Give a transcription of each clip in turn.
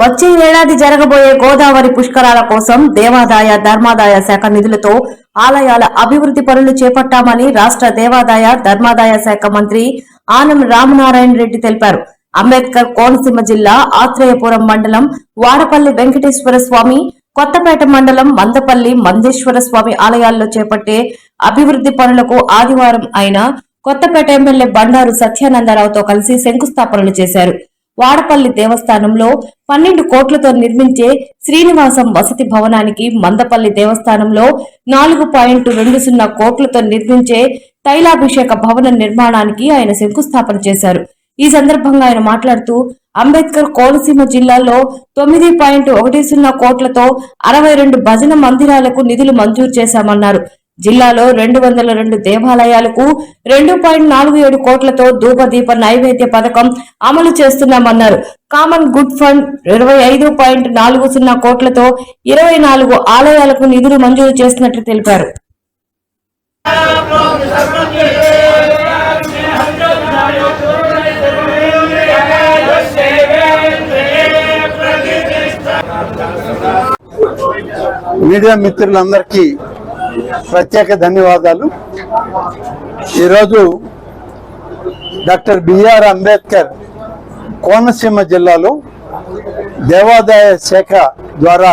వచ్చే ఏడాది జరగబోయే గోదావరి పుష్కరాల కోసం దేవాదాయ ధర్మాదాయ శాఖ నిధులతో ఆలయాల అభివృద్ధి పనులు చేపట్టామని రాష్ట్ర దేవాదాయ ధర్మాదాయ శాఖ మంత్రి ఆనం రామనారాయణ రెడ్డి తెలిపారు. అంబేద్కర్ కోనసీమ జిల్లా ఆత్రేయపురం మండలం వాడపల్లి వెంకటేశ్వర స్వామి, కొత్తపేట మండలం మందపల్లి మందేశ్వర స్వామి ఆలయాల్లో చేపట్టే అభివృద్ధి పనులకు ఆదివారం ఆయన కొత్తపేట ఎమ్మెల్యే బండారు సత్యానందరావుతో కలిసి శంకుస్థాపనలు చేశారు. వాడపల్లి దేవస్థానంలో 12 కోట్లతో నిర్మించే శ్రీనివాసం వసతి భవనానికి, మందపల్లి దేవస్థానంలో 4.20 కోట్లతో నిర్మించే తైలాభిషేక భవన నిర్మాణానికి ఆయన శంకుస్థాపన చేశారు. ఈ సందర్భంగా ఆయన మాట్లాడుతూ అంబేద్కర్ కోనసీమ జిల్లాలో 9.10 కోట్లతో 62 భజన మందిరాలకు నిధులు మంజూరు చేశామన్నారు. జిల్లాలో 202 దేవాలయాలకు 2.47 కోట్లతో ధూపదీప నైవేద్య పథకం అమలు చేస్తున్నామన్నారు. కామన్ గుడ్ ఫండ్ 25.40 కోట్లతో 24 ఆలయాలకు నిధులు మంజూరు చేసినట్లు తెలిపారు. మీడియా మిత్రులందరికీ ప్రత్యేక ధన్యవాదాలు. ఈరోజు డాక్టర్ బిఆర్ అంబేద్కర్ కోనసీమ జిల్లాలో దేవాదాయ శాఖ ద్వారా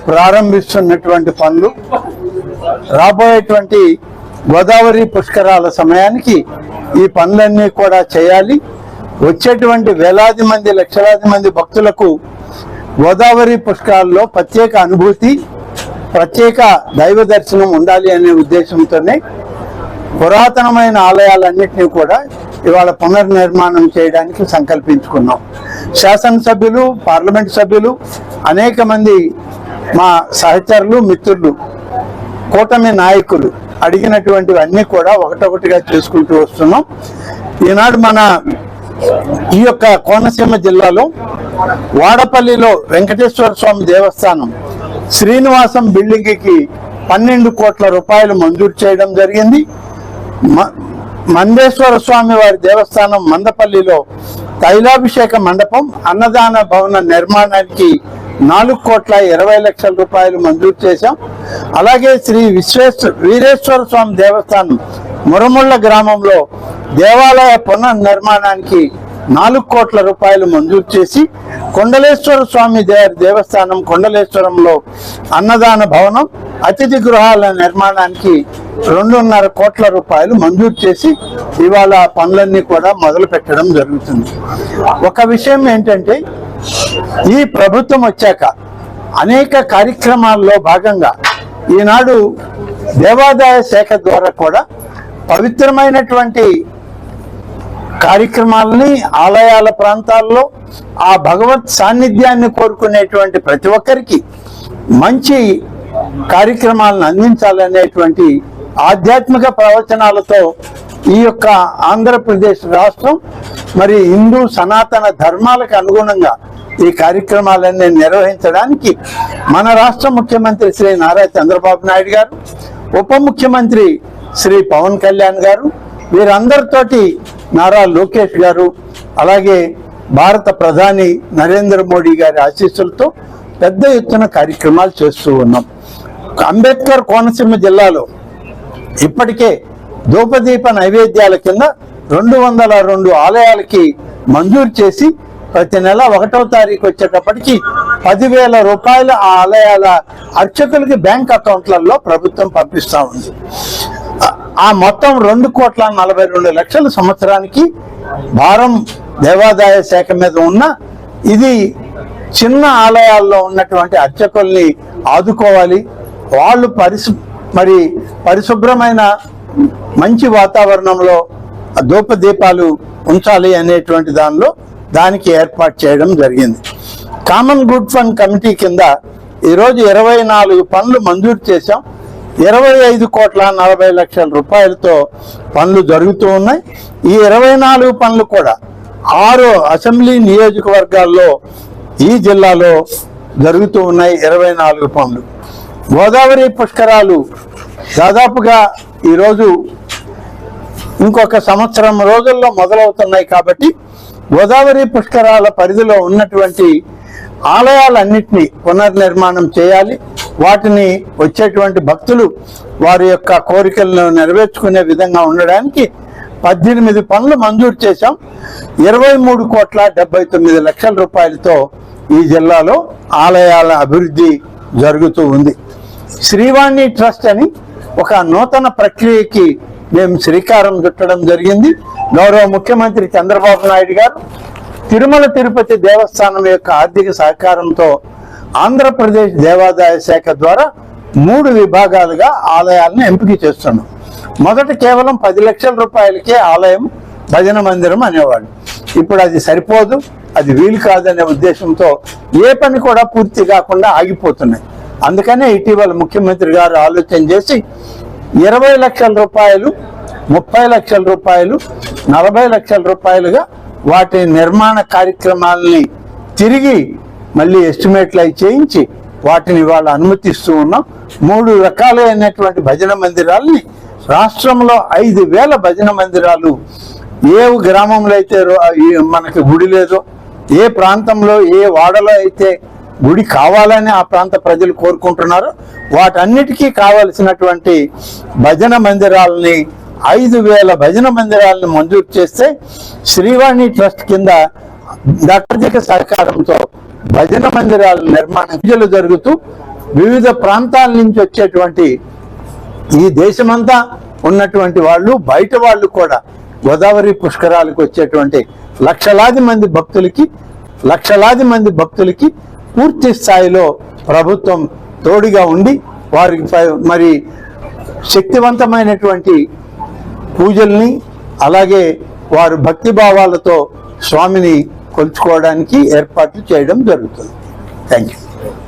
ప్రారంభిస్తున్నటువంటి పనులు రాబోయేటువంటి గోదావరి పుష్కరాల సమయానికి ఈ పనులన్నీ కూడా చేయాలి. వచ్చేటువంటి వేలాది మంది, లక్షలాది మంది భక్తులకు గోదావరి పుష్కరాల్లో ప్రత్యేక అనుభూతి, ప్రత్యేక దైవ దర్శనం ఉండాలి అనే ఉద్దేశంతోనే పురాతనమైన ఆలయాలన్నింటినీ కూడా ఇవాళ పునర్నిర్మాణం చేయడానికి సంకల్పించుకున్నాం. శాసనసభ్యులు, పార్లమెంట్ సభ్యులు, అనేక మంది మా సహచరులు, మిత్రులు, కూటమి నాయకులు అడిగినటువంటివన్నీ కూడా ఒకటొకటిగా చేసుకుంటూ వస్తున్నాం. ఈనాడు మన ఈ యొక్క కోనసీమ జిల్లాలో వాడపల్లిలో వెంకటేశ్వర స్వామి దేవస్థానం శ్రీనివాసం బిల్డింగ్ కి 12 కోట్ల రూపాయలు మంజూరు చేయడం జరిగింది. మందేశ్వర స్వామి వారి దేవస్థానం మందపల్లిలో తైలాభిషేక మండపం, అన్నదాన భవన నిర్మాణానికి 4,20,00,000 రూపాయలు మంజూరు చేశాం. అలాగే శ్రీ వీరేశ్వర స్వామి దేవస్థానం మురముళ్ళ గ్రామంలో దేవాలయ పునర్నిర్మాణానికి 4 కోట్ల రూపాయలు మంజూరు చేసి, కొండలేశ్వర స్వామి దేవస్థానం కొండలేశ్వరంలో అన్నదాన భవనం, అతిథి గృహాల నిర్మాణానికి 2.5 కోట్ల రూపాయలు మంజూరు చేసి ఇవాళ పనులన్నీ కూడా మొదలు పెట్టడం జరుగుతుంది. ఒక విషయం ఏంటంటే, ఈ ప్రభుత్వం వచ్చాక అనేక కార్యక్రమాల్లో భాగంగా ఈనాడు దేవాదాయ శాఖ ద్వారా కూడా పవిత్రమైనటువంటి కార్యక్రమాలని ఆలయాల ప్రాంతాల్లో ఆ భగవత్ సాన్నిధ్యాన్ని కోరుకునేటువంటి ప్రతి ఒక్కరికి మంచి కార్యక్రమాలను అందించాలనేటువంటి ఆధ్యాత్మిక ప్రవచనాలతో ఈ యొక్క ఆంధ్రప్రదేశ్ రాష్ట్రం మరి హిందూ సనాతన ధర్మాలకు అనుగుణంగా ఈ కార్యక్రమాలన్నీ నిర్వహించడానికి మన రాష్ట్ర ముఖ్యమంత్రి శ్రీ నారా చంద్రబాబు నాయుడు గారు, ఉప ముఖ్యమంత్రి శ్రీ పవన్ కళ్యాణ్ గారు, వీరందరితోటి నారా లోకేష్ గారు, అలాగే భారత ప్రధాని నరేంద్ర మోడీ గారి ఆశీస్సులతో పెద్ద ఎత్తున కార్యక్రమాలు చేస్తూ ఉన్నాం. అంబేద్కర్ కోనసీమ జిల్లాలో ఇప్పటికే ధూపదీప నైవేద్యాల కింద 202 ఆలయాలకి మంజూరు చేసి ప్రతి నెల 1వ తారీఖు వచ్చేటప్పటికి 10,000 రూపాయల ఆ ఆలయాల అర్చకులకి బ్యాంక్ అకౌంట్లలో ప్రభుత్వం పంపిస్తూ ఉంది. ఆ మొత్తం 2,42,00,000 సంవత్సరానికి భారం దేవాదాయ శాఖ మీద ఉన్న ఇది చిన్న ఆలయాల్లో ఉన్నటువంటి అర్చకుల్ని ఆదుకోవాలి, వాళ్ళు పరిశుభ్రమైన మంచి వాతావరణంలో ధూపదీపాలు ఉంచాలి అనేటువంటి దానికి ఏర్పాటు చేయడం జరిగింది. కామన్ గుడ్ ఫండ్ కమిటీ కింద ఈరోజు 24 పనులు మంజూరు చేశాం. 25,40,00,000 రూపాయలతో పనులు జరుగుతూ ఉన్నాయి. ఈ 24 పనులు కూడా 6 అసెంబ్లీ నియోజకవర్గాల్లో ఈ జిల్లాలో జరుగుతూ ఉన్నాయి. 24 పనులు. గోదావరి పుష్కరాలు దాదాపుగా ఈరోజు ఇంకొక సంవత్సరం రోజుల్లో మొదలవుతున్నాయి కాబట్టి గోదావరి పుష్కరాల పరిధిలో ఉన్నటువంటి ఆలయాలన్నింటినీ పునర్నిర్మాణం చేయాలి. వాటిని వచ్చేటువంటి భక్తులు వారి యొక్క కోరికలను నెరవేర్చుకునే విధంగా ఉండడానికి 18 పనులు మంజూరు చేశాం. 23,79,00,000 రూపాయలతో ఈ జిల్లాలో ఆలయాల అభివృద్ధి జరుగుతూ ఉంది. శ్రీవాణి ట్రస్ట్ అని ఒక నూతన ప్రక్రియకి మేము శ్రీకారం చుట్టడం జరిగింది. గౌరవ ముఖ్యమంత్రి చంద్రబాబు నాయుడు గారు తిరుమల తిరుపతి దేవస్థానం యొక్క ఆర్థిక సహకారంతో ఆంధ్రప్రదేశ్ దేవాదాయ శాఖ ద్వారా 3 విభాగాలుగా ఆలయాలను ఎంపిక చేస్తున్నాం. మొదట కేవలం 10 లక్షల రూపాయలకే ఆలయం, భజన మందిరం అనేవాడు. ఇప్పుడు అది సరిపోదు, అది వీలు కాదనే ఉద్దేశంతో ఏ పని కూడా పూర్తి కాకుండా ఆగిపోతున్నాయి. అందుకనే ఇటీవల ముఖ్యమంత్రి గారు ఆలోచన చేసి 20 లక్షల రూపాయలు, 30 లక్షల రూపాయలు, 40 లక్షల రూపాయలుగా వాటి నిర్మాణ కార్యక్రమాలని తిరిగి మళ్ళీ ఎస్టిమేట్లు అయి చేయించి వాటిని వాళ్ళు అనుమతిస్తూ ఉన్నాం. 3 రకాలైనటువంటి భజన మందిరాలని రాష్ట్రంలో 5,000 భజన మందిరాలు, ఏ గ్రామంలో అయితే మనకి గుడి లేదో, ఏ ప్రాంతంలో ఏ వాడలో అయితే గుడి కావాలని ఆ ప్రాంత ప్రజలు కోరుకుంటున్నారో వాటన్నిటికీ కావలసినటువంటి భజన మందిరాలని 5,000 భజన మందిరాలను మంజూరు చేస్తే శ్రీవాణి ట్రస్ట్ కింద ఆర్థిక సహకారంతో భజన మందిరాల నిర్మాణం పూజలు జరుగుతూ వివిధ ప్రాంతాల నుంచి వచ్చేటువంటి ఈ దేశమంతా ఉన్నటువంటి వాళ్ళు, బయట వాళ్ళు కూడా గోదావరి పుష్కరాలకు వచ్చేటువంటి లక్షలాది మంది భక్తులకి పూర్తి స్థాయిలో ప్రభుత్వం తోడుగా ఉండి వారికి మరి శక్తివంతమైనటువంటి పూజల్ని, అలాగే వారు భక్తి భావాలతో స్వామిని కొలుచుకోవడానికి ఏర్పాట్లు చేయడం జరుగుతుంది. Thank you.